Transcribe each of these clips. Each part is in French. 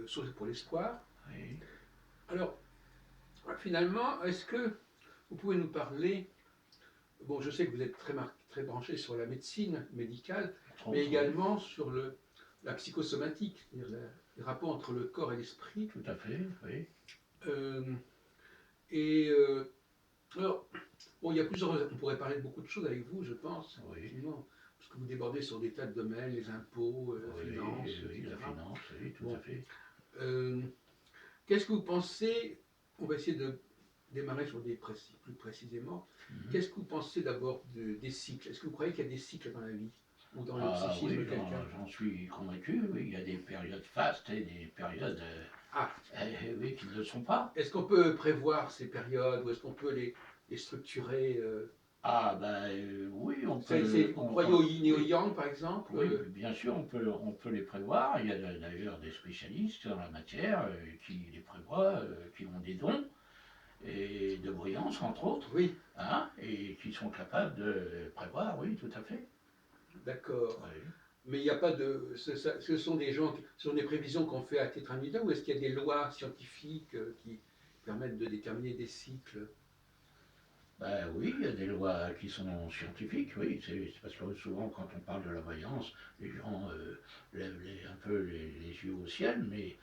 Source pour l'espoir. Oui. Alors, finalement, est-ce que vous pouvez nous parler, bon, je sais que vous êtes très branché sur la médecine médicale, mais également sur la psychosomatique, c'est-à-dire les rapports entre le corps et l'esprit. Tout à fait, oui. Alors, bon, il y a on pourrait parler de beaucoup de choses avec vous, je pense, oui. effectivement, parce que vous débordez sur des tas de domaines, les impôts, la finance, oui, etc. la finance, oui, tout à fait. Qu'est-ce que vous pensez, on va essayer de démarrer sur plus précisément, qu'est-ce que vous pensez d'abord des cycles? Est-ce que vous croyez qu'il y a des cycles dans la vie ou dans le psychisme de quelqu'un? J'en suis convaincu, oui, il y a des périodes fastes et des périodes oui, qui ne le sont pas. Est-ce qu'on peut prévoir ces périodes ou est-ce qu'on peut les structurer Oui, on peut. Vous croyez au yin et au yang, par exemple? Oui, bien sûr, on peut les prévoir. Il y a d'ailleurs des spécialistes en la matière qui les prévoient, qui ont des dons, et de voyance, entre autres, oui. Et qui sont capables de prévoir, oui, tout à fait. D'accord. Oui. Mais il n'y a pas de. Ce sont des gens, ce sont des prévisions qu'on fait à titre individuel ou est-ce qu'il y a des lois scientifiques qui permettent de déterminer des cycles? Oui, il y a des lois qui sont scientifiques, oui. C'est parce que souvent, quand on parle de la voyance, les gens lèvent un peu les yeux au ciel, mais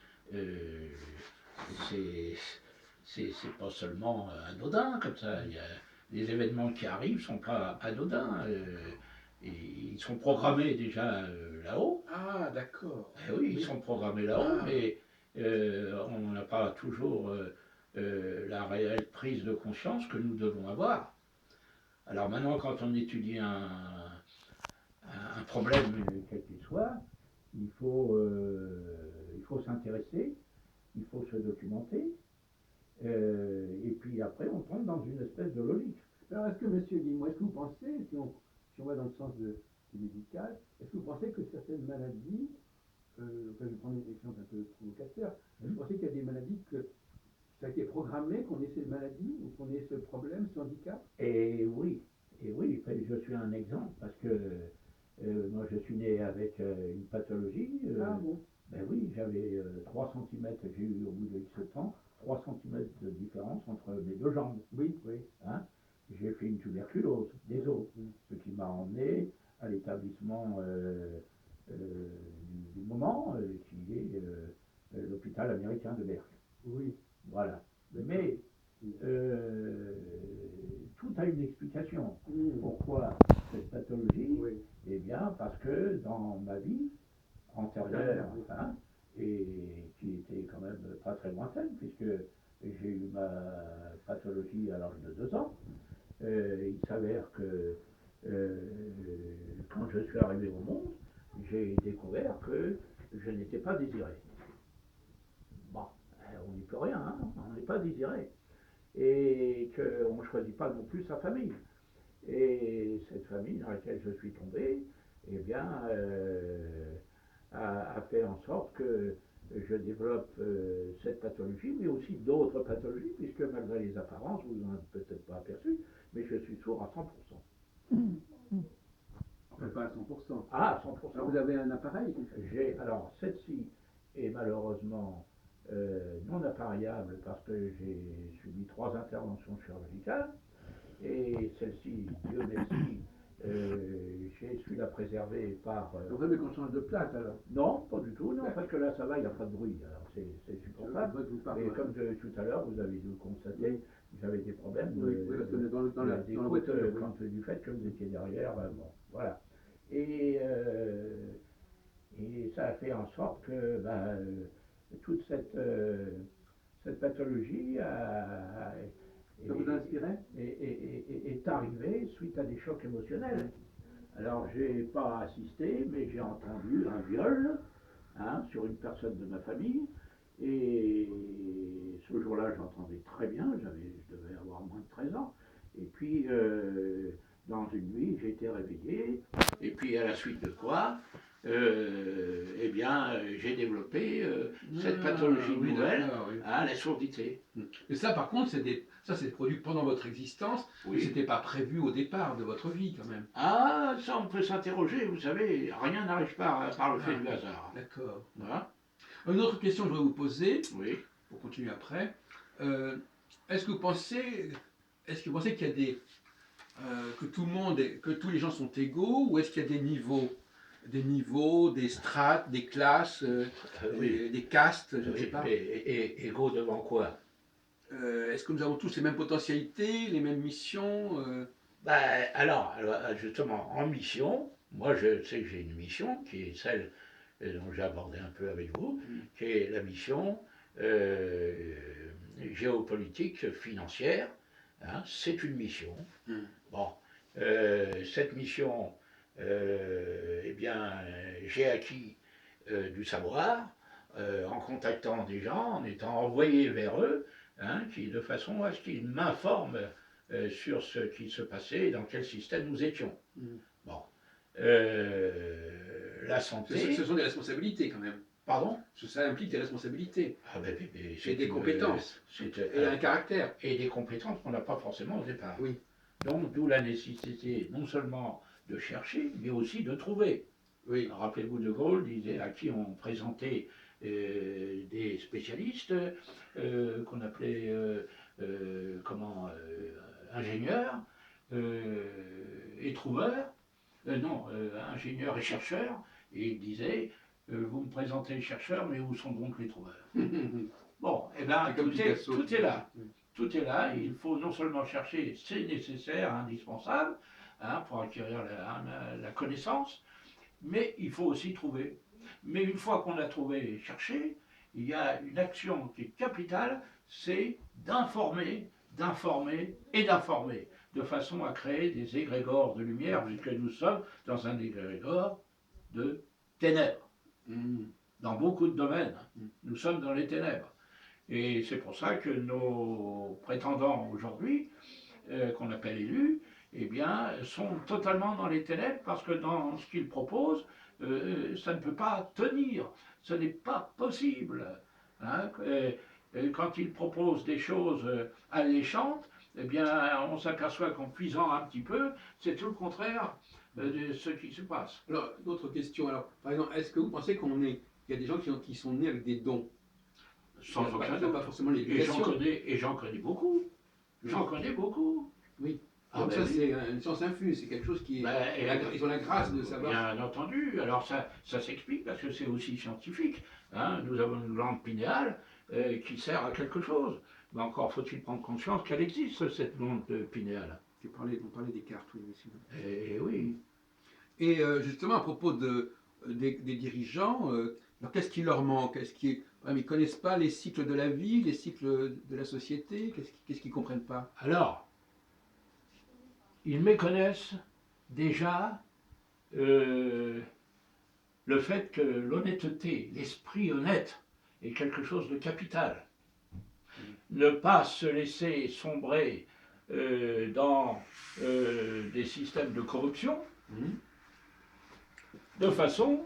c'est pas seulement anodin comme ça. Il y a, les événements qui arrivent ne sont pas anodins. Et ils sont programmés déjà là-haut. Ah, d'accord. Oui, ils sont programmés là-haut, mais on n'a pas toujours la réelle prise de conscience que nous devons avoir. Alors maintenant, quand on étudie un problème, quel qu'il soit, il faut s'intéresser, il faut se documenter, et puis après on tombe dans une espèce de logique. Alors est-ce que, monsieur Guillemot, est-ce que vous pensez, si on va dans le sens du médical, est-ce que vous pensez que certaines maladies, je vais prendre un exemple un peu provocateur, est-ce que vous pensez qu'il y a des maladies que ça a été programmé qu'on ait cette maladie ou qu'on ait ce problème, ce handicap? Et oui, je suis un exemple parce que moi je suis né avec une pathologie. Ah bon? Ben oui, j'avais 3 cm, j'ai eu au bout de X temps 3 cm de différence entre mes deux jambes. Oui, oui. J'ai fait une tuberculose des os, ce qui m'a emmené à l'établissement du moment, qui est l'hôpital américain de Berck. Oui. Voilà. Mais tout a une explication. Pourquoi cette pathologie? Eh bien, parce que dans ma vie antérieure, et qui était quand même pas très lointaine, puisque j'ai eu ma pathologie à l'âge de 2 ans, il s'avère que quand je suis arrivé au monde, j'ai découvert que je n'étais pas désiré. Bon, on n'y peut rien, on n'est pas désiré. Et qu'on ne choisit pas non plus sa famille. Et cette famille dans laquelle je suis tombé, eh bien, a fait en sorte que je développe cette pathologie, mais aussi d'autres pathologies, puisque malgré les apparences, vous n'en avez peut-être pas aperçu, mais je suis sourd à 100%. Enfin, pas à 100%. Ah, à 100%. Alors, vous avez un appareil? Alors, celle-ci est malheureusement non appareillable parce que j'ai subi 3 interventions chirurgicales. Et celle-ci, Dieu merci, j'ai su la préserver par. Donc, vous qu'on change de place alors? Non, pas du tout, non, parce que là ça va, il n'y a pas de bruit, alors c'est supportable. Mais comme tout à l'heure, vous avez dû le constater, j'avais des problèmes d'écoute du fait que vous étiez derrière. Bon, voilà. Et ça a fait en sorte que toute cette pathologie est arrivée suite à des chocs émotionnels. Alors, j'ai pas assisté, mais j'ai entendu un viol sur une personne de ma famille. Et ce jour-là, j'entendais très bien, je devais avoir moins de 13 ans. Et puis, dans une nuit, j'ai été réveillé. Et puis, à la suite de quoi, eh bien, j'ai développé cette pathologie oui, nouvelle, d'accord, oui. hein, la surdité. Et ça, par contre, c'est produit pendant votre existence, mais Oui. c'était pas prévu au départ de votre vie, quand même. Ah, ça, on peut s'interroger, vous savez, rien n'arrive pas par le fait Ah. du hasard. D'accord. Voilà. Une autre question que je vais vous poser, Oui. pour continuer après. Est-ce que vous pensez qu'il y a que tout le monde, que tous les gens sont égaux, ou est-ce qu'il y a des niveaux, des strates, des classes, Oui. des castes, je ne Oui. sais pas. Et égaux devant quoi? Est-ce que nous avons tous les mêmes potentialités, les mêmes missions Alors, justement, en mission, moi je sais que j'ai une mission qui est celle dont j'ai abordé un peu avec vous, qui est la mission géopolitique financière. Hein, c'est une mission. Bon, cette mission, eh bien, j'ai acquis du savoir en contactant des gens, en étant envoyé vers eux, hein, de façon à ce qu'ils m'informent sur ce qui se passait et dans quel système nous étions. Bon. La santé. Ce sont des responsabilités quand même. Pardon? Ça implique des responsabilités. Ah ben, et des compétences. Et un caractère. Et des compétences qu'on n'a pas forcément au départ. Oui. Donc, d'où la nécessité non seulement de chercher, mais aussi de trouver. Oui. Rappelez-vous, De Gaulle disait à qui on présentait des spécialistes qu'on appelait ingénieurs et trouveurs, ingénieurs et chercheurs, et il disait vous me présentez les chercheurs, mais où sont donc les trouveurs? Bon, et bien tout est là. Tout est là, il faut non seulement chercher, c'est nécessaire, indispensable, hein, pour acquérir la connaissance, mais il faut aussi trouver. Mais une fois qu'on a trouvé et cherché, il y a une action qui est capitale, c'est d'informer, d'informer et d'informer, de façon à créer des égrégores de lumière, puisque nous sommes dans un égrégore de ténèbres. Dans beaucoup de domaines, nous sommes dans les ténèbres. Et c'est pour ça que nos prétendants aujourd'hui, qu'on appelle élus, eh bien, sont totalement dans les ténèbres parce que dans ce qu'ils proposent, ça ne peut pas tenir, ce n'est pas possible. Hein. Quand ils proposent des choses alléchantes, eh bien, on s'aperçoit qu'en puisant un petit peu, c'est tout le contraire de ce qui se passe. Alors, d'autres questions. Alors, par exemple, est-ce que vous pensez qu'il y a des gens qui sont nés avec des dons? Sans aucun doute. Pas forcément l'éducation. Et j'en connais beaucoup. J'en connais beaucoup. Oui. Ah, ça, c'est une science infuse, c'est quelque chose qui est. Ils ont la grâce de savoir. Bien entendu. Alors, ça s'explique parce que c'est aussi scientifique. Hein. Nous avons une glande pinéale qui sert à quelque chose. Mais encore faut-il prendre conscience qu'elle existe, cette glande pinéale. On parlait des cartes, oui. Et oui. Et justement, à propos des dirigeants, alors qu'est-ce qui leur manque? Ils ne connaissent pas les cycles de la vie, les cycles de la société? Qu'est-ce qu'ils ne comprennent pas? Alors, ils méconnaissent déjà le fait que l'honnêteté, l'esprit honnête, est quelque chose de capital. Ne pas se laisser sombrer dans des systèmes de corruption, de façon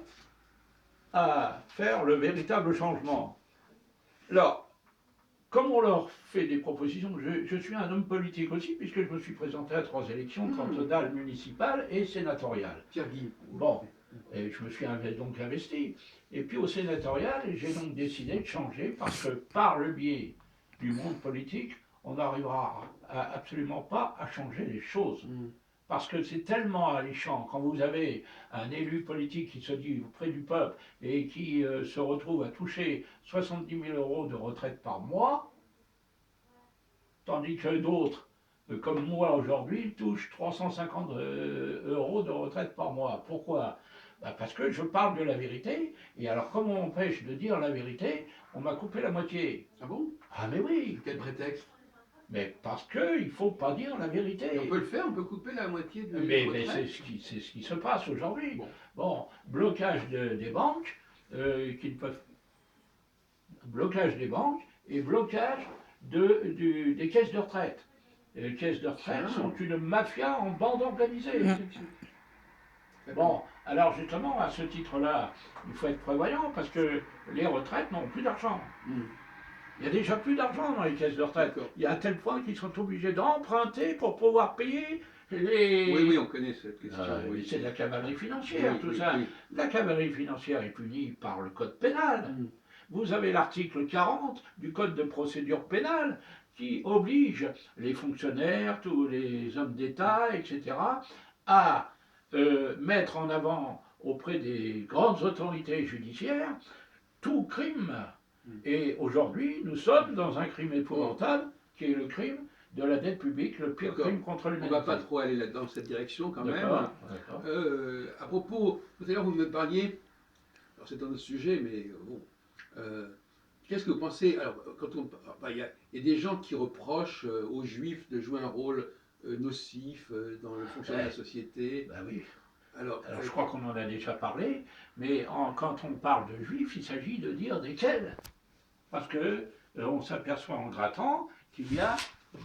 à faire le véritable changement. Alors, comme on leur fait des propositions, je suis un homme politique aussi, puisque je me suis présenté à 3 élections, cantonales, municipales et sénatoriales. Bon, et je me suis donc investi. Et puis au sénatorial, j'ai donc décidé de changer, parce que par le biais du monde politique, on n'arrivera absolument pas à changer les choses. Parce que c'est tellement alléchant quand vous avez un élu politique qui se dit auprès du peuple et qui se retrouve à toucher 70 000 euros de retraite par mois, tandis que d'autres, comme moi aujourd'hui, touchent 350 euros de retraite par mois. Pourquoi? Parce que je parle de la vérité, et alors comme on m'empêche de dire la vérité, on m'a coupé la moitié. Ah bon? Ah mais oui. Quel prétexte? Mais parce qu'il ne faut pas dire la vérité. Et on peut le faire, on peut couper la moitié de mais c'est ce qui se passe aujourd'hui. Bon, blocage des banques, blocage des banques et blocage des caisses de retraite. Les caisses de retraite sont une mafia en bande organisée. Bon, Alors justement, à ce titre-là, il faut être prévoyant parce que les retraites n'ont plus d'argent. Hmm. Il y a déjà plus d'argent dans les caisses de retraite. D'accord. Il y a à tel point qu'ils sont obligés d'emprunter pour pouvoir payer les... Oui, oui, on connaît cette question. Oui. C'est de la cavalerie financière, Oui, tout oui, ça. oui. La cavalerie financière est punie par le code pénal. Hmm. Vous avez l'article 40 du code de procédure pénale qui oblige les fonctionnaires, tous les hommes d'État, etc., à mettre en avant auprès des grandes autorités judiciaires tout crime. Et aujourd'hui, nous sommes dans un crime épouvantable qui est le crime de la dette publique, le pire D'accord. crime contre On ne l'humanité. va pas trop aller dans cette direction quand même. D'accord, d'accord. À propos, tout à l'heure vous me parliez, alors c'est un autre sujet, mais bon, qu'est-ce que vous pensez? Alors, quand on, enfin, il y a des gens qui reprochent aux Juifs de jouer un rôle nocif dans le fonctionnement de la société. Ben oui. Alors, Alors je crois qu'on en a déjà parlé, mais quand on parle de juifs, il s'agit de dire desquels. Parce que on s'aperçoit en grattant qu'il y a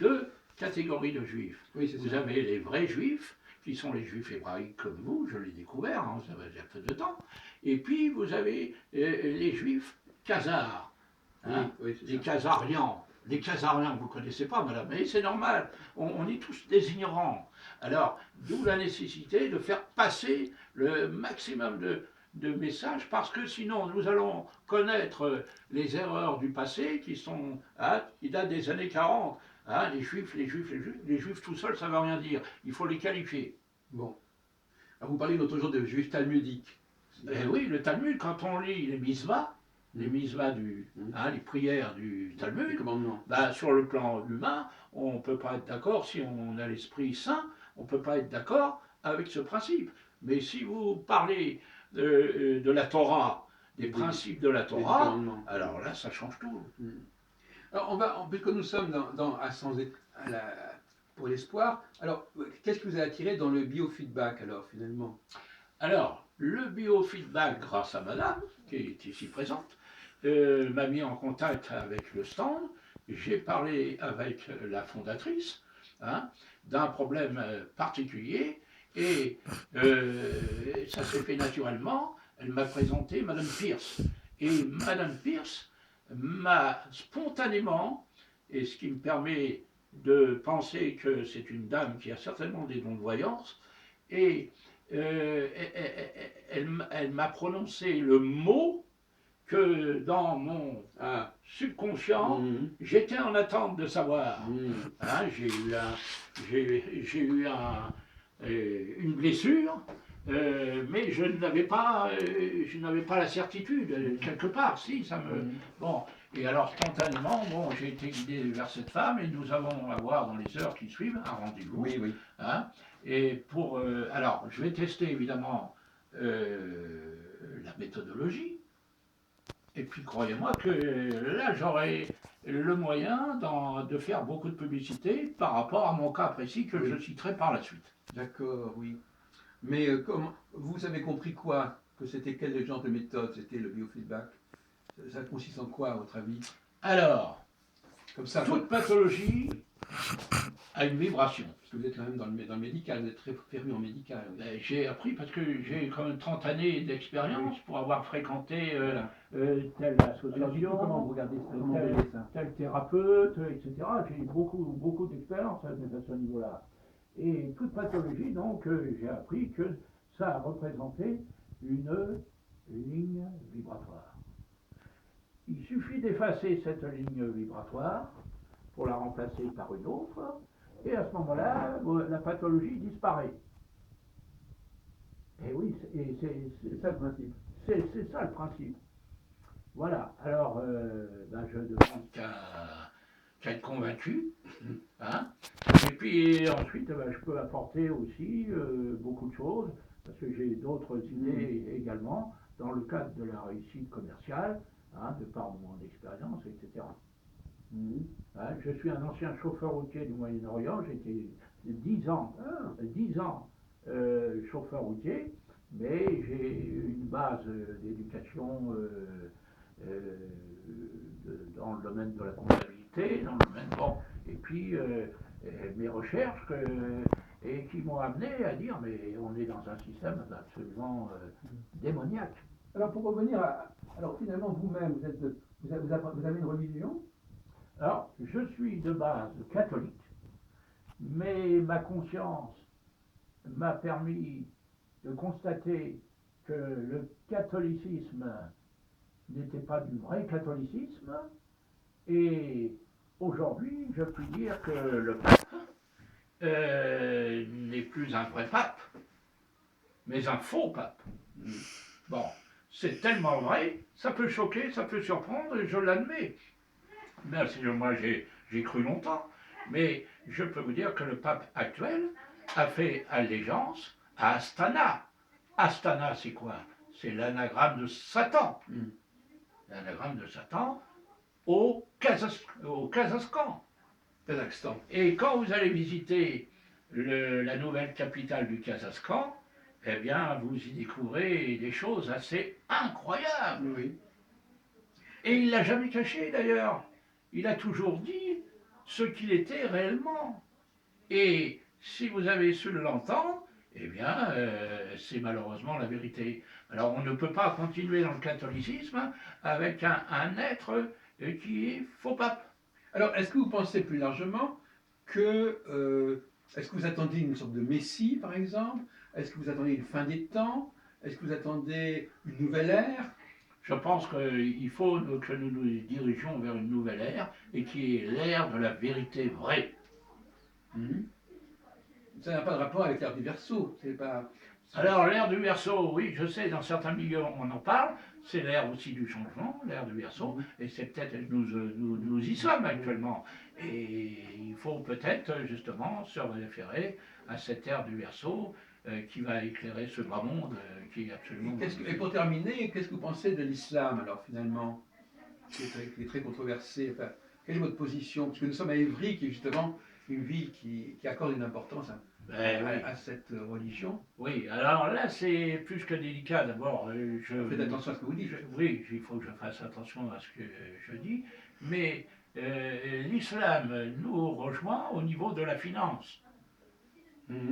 deux catégories de juifs. oui, c'est Vous ça. avez les vrais juifs, qui sont les juifs hébraïques comme vous, je l'ai découvert, hein, ça va déjà peu de temps. Et puis vous avez les juifs khazars, hein, Oui, oui, c'est les ça. khazarians. Les khazariens, vous ne connaissez pas, madame, mais c'est normal, on est tous des ignorants. Alors, d'où la nécessité de faire passer le maximum de messages, parce que sinon nous allons connaître les erreurs du passé qui datent des années 40. Hein, les juifs, les juifs, les juifs, les juifs tout seuls, ça ne veut rien dire. Il faut les qualifier. Bon. Alors, vous parlez l'autre jour de juifs talmudiques. Eh oui, le Talmud, quand on lit les misvahs, les les prières du Les Talmud, commandements. bah, sur le plan humain, on ne peut pas être d'accord, si on a l'esprit saint, on ne peut pas être d'accord avec ce principe. Mais si vous parlez de la Torah, des principes de la Les Torah, commandements. alors là, ça change tout. Alors, puisque nous sommes pour l'espoir, alors qu'est-ce qui vous a attiré dans le biofeedback alors finalement? Alors, le biofeedback, grâce à madame, qui est ici présente, m'a mis en contact avec le stand. J'ai parlé avec la fondatrice hein, d'un problème particulier et ça s'est fait naturellement. Elle m'a présenté madame Pierce. Et madame Pierce m'a spontanément, et ce qui me permet de penser que c'est une dame qui a certainement des dons de voyance, et elle m'a prononcé le mot que dans mon subconscient, j'étais en attente de savoir. Hein, j'ai eu une blessure, mais je n'avais pas la certitude, quelque part, si, ça me... Bon, et alors spontanément, bon, j'ai été guidé vers cette femme et nous allons avoir dans les heures qui suivent un rendez-vous. Oui, oui. Hein, et pour, alors, je vais tester évidemment la méthodologie. Et puis croyez-moi que là, j'aurai le moyen de faire beaucoup de publicité par rapport à mon cas précis que je citerai par la suite. D'accord, oui. Mais comment vous avez compris quoi? Que c'était quel genre de méthode? C'était le biofeedback? Ça consiste en quoi, à votre avis? Alors, Comme ça, toute pathologie a une vibration. parce que vous êtes quand même dans le médical, vous êtes très fermé en médical. Oui. J'ai appris parce que j'ai quand même 30 années d'expérience pour avoir fréquenté Voilà. telle Alors, dites-nous association, comment vous regardez ça, comment vous voyez ça. tel thérapeute, etc. J'ai eu beaucoup d'expérience à ce niveau-là. Et toute pathologie, donc, j'ai appris que ça représentait une ligne vibratoire. Il suffit d'effacer cette ligne vibratoire pour la remplacer par une autre, et à ce moment-là, la pathologie disparaît. Et oui, C'est ça le principe. c'est ça le principe. Voilà, alors je ne demande qu'à être convaincu. Hein. Et puis ensuite, je peux apporter aussi beaucoup de choses, parce que j'ai d'autres idées également, dans le cadre de la réussite commerciale, de par mon expérience, etc. Hein, je suis un ancien chauffeur routier du Moyen-Orient, j'ai été 10 ans chauffeur routier, mais j'ai une base d'éducation dans le domaine de la comptabilité, dans le domaine, bon, et puis mes recherches et qui m'ont amené à dire mais on est dans un système absolument démoniaque. Alors pour revenir à... Alors finalement vous-même, vous avez une religion? Alors, je suis de base catholique, mais ma conscience m'a permis de constater que le catholicisme n'était pas du vrai catholicisme, et aujourd'hui, je puis dire que le pape n'est plus un vrai pape, mais un faux pape. Bon, c'est tellement vrai, ça peut choquer, ça peut surprendre, et je l'admets. Bien sûr, moi j'ai cru longtemps, mais je peux vous dire que le pape actuel a fait allégeance à Astana. Astana, c'est quoi? C'est l'anagramme de Satan. L'anagramme de Satan au Kazakhstan. Et quand vous allez visiter la nouvelle capitale du Kazakhstan, eh bien, vous y découvrez des choses assez incroyables. Oui. Et il ne l'a jamais caché d'ailleurs. Il a toujours dit ce qu'il était réellement. Et si vous avez su l'entendre, eh bien, c'est malheureusement la vérité. Alors on ne peut pas continuer dans le catholicisme avec un être qui est faux pape. Alors, est-ce que vous pensez plus largement que... est-ce que vous attendez une sorte de messie, par exemple? Est-ce que vous attendez une fin des temps? Est-ce que vous attendez une nouvelle ère? Je pense qu'il faut que nous nous dirigions vers une nouvelle ère, et qui est l'ère de la vérité vraie. Ça n'a pas de rapport avec l'ère du Verseau. C'est pas... Alors l'ère du Verseau, oui, je sais, dans certains milieux on en parle, c'est l'ère aussi du changement, l'ère du Verseau, et c'est peut-être, nous y sommes actuellement. Et il faut peut-être justement se référer à cette ère du Verseau qui va éclairer ce bas monde qui est absolument... Et pour terminer, qu'est-ce que vous pensez de l'islam, alors, finalement, qui est très controversé? Enfin, quelle est votre position? Parce que nous sommes à Évry, qui est justement une ville qui accorde une importance à cette religion. Oui, alors là c'est plus que délicat. D'abord, faites attention à ce que vous dites. Oui, il faut que je fasse attention à ce que je dis, mais l'islam nous rejoint au niveau de la finance.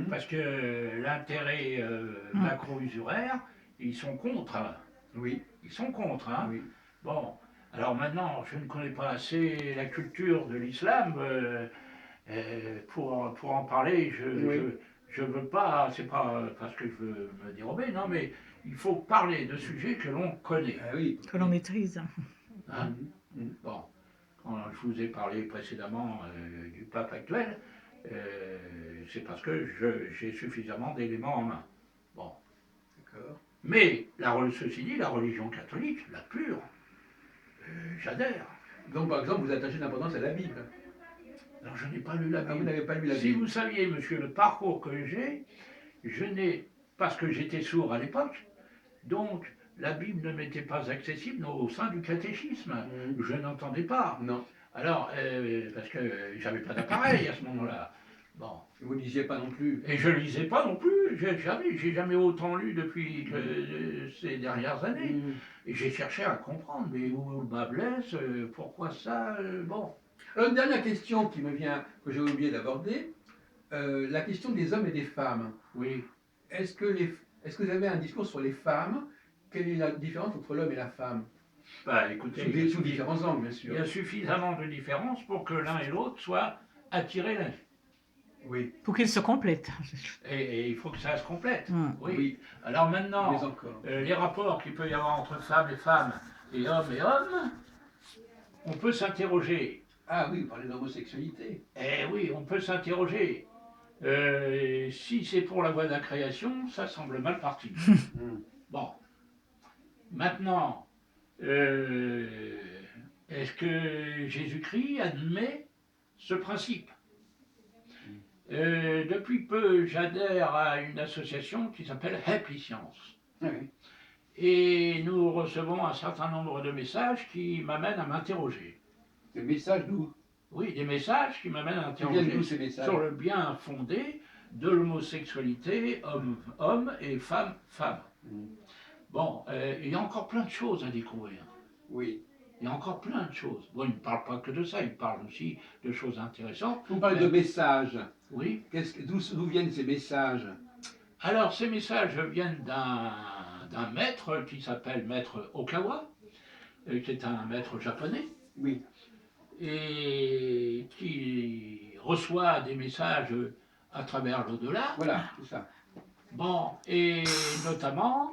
Parce que l'intérêt macro-usuraire, ils sont contre. Oui. Ils sont contre. Hein. Oui. Bon, alors maintenant, je ne connais pas assez la culture de l'islam pour en parler. Je veux pas, c'est pas parce que je veux me dérober, non, mais il faut parler de sujets que l'on connaît. Ah oui. Que l'on maîtrise. Hein. Bon, quand je vous ai parlé précédemment du pape actuel, c'est parce que j'ai suffisamment d'éléments en main. Bon. D'accord. Mais, ceci dit, la religion catholique, la pure, j'adhère. Donc, par exemple, vous attachez de l'importance à la Bible. Alors, je n'ai pas lu la Bible. Ah, vous n'avez pas lu la Bible. Si vous saviez, monsieur, le parcours que j'ai, je n'ai, parce que j'étais sourd à l'époque, donc la Bible ne m'était pas accessible au sein du catéchisme. Je n'entendais pas. Non. Alors, parce que j'avais pas d'appareil à ce moment-là. Bon. Vous ne lisiez pas non plus. Et je lisais pas non plus. J'ai jamais autant lu depuis ces dernières années. Et j'ai cherché à comprendre. Mais où le bas blesse, pourquoi ça bon. Alors, une dernière question qui me vient, que j'ai oublié d'aborder, la question des hommes et des femmes. Oui. Est-ce que vous avez un discours sur les femmes? Quelle est la différence entre l'homme et la femme? Bah, écoutez, sous différents angles, bien sûr. Il y a suffisamment de différences pour que l'un et l'autre soient attirés l'un. Oui. Pour qu'ils se complètent. Et il faut que ça se complète. Oui. Oui. Alors maintenant, Mais encore. Les rapports qu'il peut y avoir entre femmes et femmes et hommes, on peut s'interroger. Ah oui, vous parlez d'homosexualité. Eh oui, on peut s'interroger. Si c'est pour la voie de la création, ça semble mal parti. Bon. Maintenant, est-ce que Jésus-Christ admet ce principe? Depuis peu, j'adhère à une association qui s'appelle Happy Science. Oui. Et nous recevons un certain nombre de messages qui m'amènent à m'interroger. Des messages d'où? Oui, des messages qui m'amènent à Viennent d'où, interroger ces messages? sur le bien fondé de l'homosexualité homme et femme. Bon, il y a encore plein de choses à découvrir. Oui. Il y a encore plein de choses. Bon, il ne parle pas que de ça, il parle aussi de choses intéressantes. Vous parlez de messages. Oui. D'où viennent ces messages? Alors, ces messages viennent d'un maître qui s'appelle Maître Okawa, qui est un maître japonais, Oui. et qui reçoit des messages à travers l'au-delà. Voilà, c'est ça. Bon, et notamment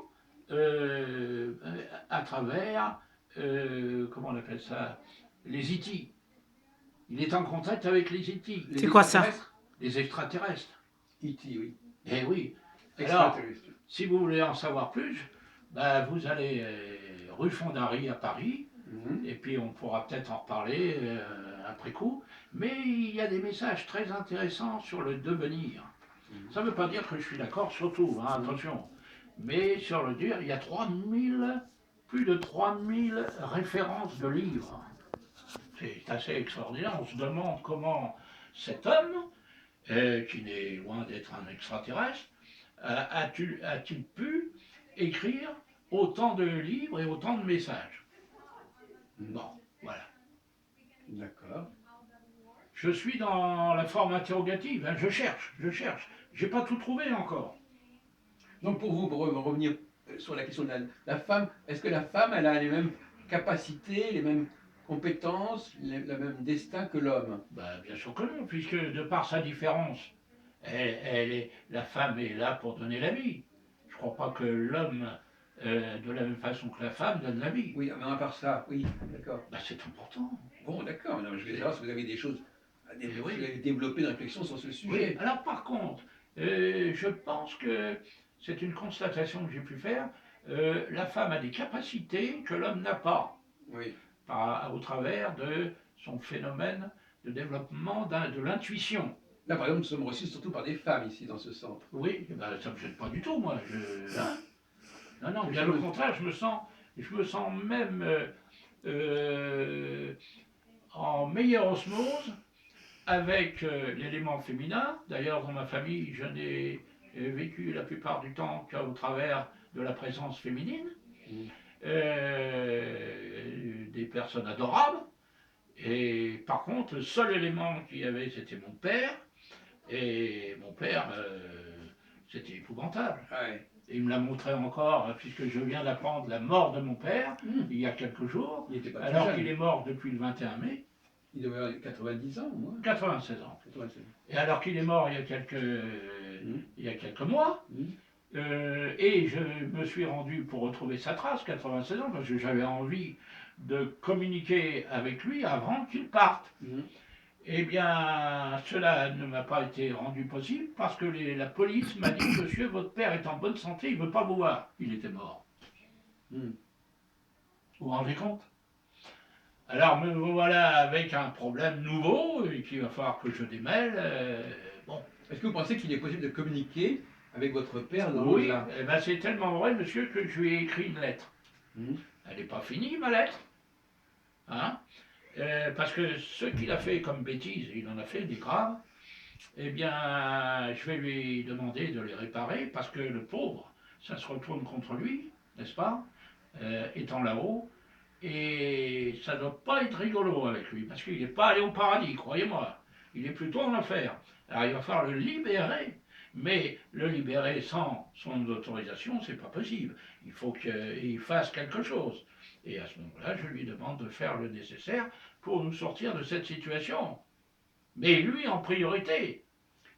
à travers, comment on appelle ça, les Itis. Il est en contact avec les Itis. Les C'est quoi ça? extraterrestres? Les extraterrestres. E.T., oui. Eh oui. Alors, Extraterrestres. si vous voulez en savoir plus, bah, vous allez rue Fondary à Paris, Mhm. et puis on pourra peut-être en reparler après coup. Mais il y a des messages très intéressants sur le devenir. Ça ne veut pas dire que je suis d'accord sur tout, hein, attention. Mais sur le dire, il y a plus de 3000 références de livres. C'est assez extraordinaire. On se demande comment cet homme, qui n'est loin d'être un extraterrestre, a-t-il pu écrire autant de livres et autant de messages. Bon, voilà. D'accord. Je suis dans la forme interrogative, hein, je cherche. J'ai pas tout trouvé encore. Donc pour vous, pour revenir sur la question de la femme, est-ce que la femme, elle a les mêmes capacités, les mêmes compétences, le même destin que l'homme? Ben, bien sûr que non, puisque de par sa différence, la femme est là pour donner la vie. Je ne crois pas que l'homme, de la même façon que la femme, donne la vie. Oui, mais à part ça, oui, d'accord. Ben, c'est important. Bon, d'accord, non, mais je voulais savoir si vous avez des choses à développer, Oui. vous avez développé une réflexion sur ce Oui, sujet. alors par contre, je pense que c'est une constatation que j'ai pu faire. La femme a des capacités que l'homme n'a pas, Oui. au travers de son phénomène de développement de l'intuition. Là, par exemple, nous sommes reçus surtout par des femmes ici, dans ce centre. Oui, ben, ça ne me gêne pas du tout, moi. Hein. Non, bien au contraire, je me sens même en meilleure osmose avec l'élément féminin. D'ailleurs, dans ma famille, je n'ai vécu la plupart du temps qu'au travers de la présence féminine. Des personnes adorables. Et par contre, le seul élément qu'il y avait, c'était mon père. Et mon père, c'était épouvantable. Ouais. Et il me l'a montré encore, puisque je viens d'apprendre la mort de mon père, il y a quelques jours, Il était pas alors jeune. qu'il est mort depuis le 21 mai, Il devait avoir 90 ans, au moins. 96 ans. 96. Et alors qu'il est mort il y a quelques mois, et je me suis rendu pour retrouver sa trace, 96 ans, parce que j'avais envie de communiquer avec lui avant qu'il parte. Eh bien, cela ne m'a pas été rendu possible parce que la police m'a dit « Monsieur, votre père est en bonne santé, il ne veut pas vous voir. » Il était mort. Vous vous rendez compte? Alors me voilà avec un problème nouveau et qu'il va falloir que je démêle. Bon. Est-ce que vous pensez qu'il est possible de communiquer avec votre père dans Oui, l'au-delà? eh ben, c'est tellement vrai, monsieur, que je lui ai écrit une lettre. Elle n'est pas finie, ma lettre. Hein? Parce que ce qu'il a fait comme bêtise, il en a fait des graves, eh bien, je vais lui demander de les réparer, parce que le pauvre, ça se retourne contre lui, n'est-ce pas, étant là-haut, et ça ne doit pas être rigolo avec lui, parce qu'il n'est pas allé au paradis, croyez-moi, il est plutôt en enfer. Alors il va falloir le libérer, mais le libérer sans son autorisation, c'est pas possible. Il faut qu'il fasse quelque chose. Et à ce moment-là, je lui demande de faire le nécessaire pour nous sortir de cette situation. Mais lui en priorité.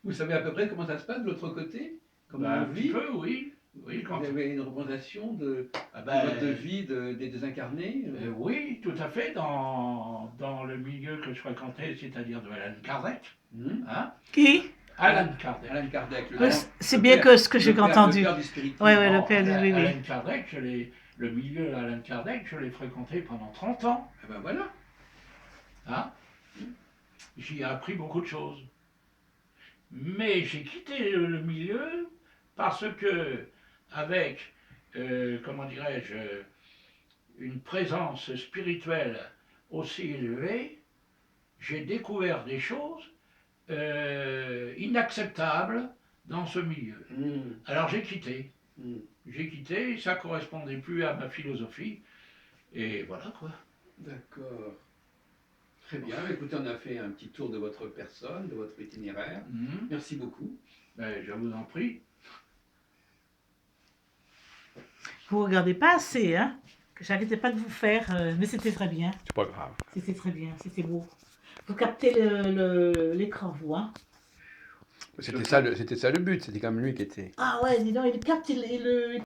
Vous savez à peu près comment ça se passe de l'autre côté? Comment Un on petit vit? peu, oui. Oui, quand... Vous avez une représentation de ben, votre vie des désincarnés? Oui, tout à fait, dans le milieu que je fréquentais, c'est-à-dire de Alan Kardec. Hein? Qui? Alan Kardec. Alan Kardec. C'est bien que ce que j'ai entendu. Le père du spiritisme. Oui, le père du... Oui, oui. Alan Kardec, le milieu Alan Kardec, je l'ai fréquenté pendant 30 ans. Ah ben voilà. Hein? J'y ai appris beaucoup de choses. Mais j'ai quitté le milieu parce que, avec, comment dirais-je, une présence spirituelle aussi élevée, j'ai découvert des choses inacceptables dans ce milieu. Alors j'ai quitté. Ça ne correspondait plus à ma philosophie. Et voilà quoi. D'accord. Très bien. Écoutez, on a fait un petit tour de votre personne, de votre itinéraire. Mhm. Merci beaucoup. Ben, je vous en prie. Vous regardez pas assez, hein? Que j'arrêtais pas de vous faire, mais c'était très bien. C'est pas grave. C'était très bien, c'était beau. Vous captez l'écran, vous, hein? C'était ça le but. C'était quand même lui qui était. Ah ouais, dis donc, il capte le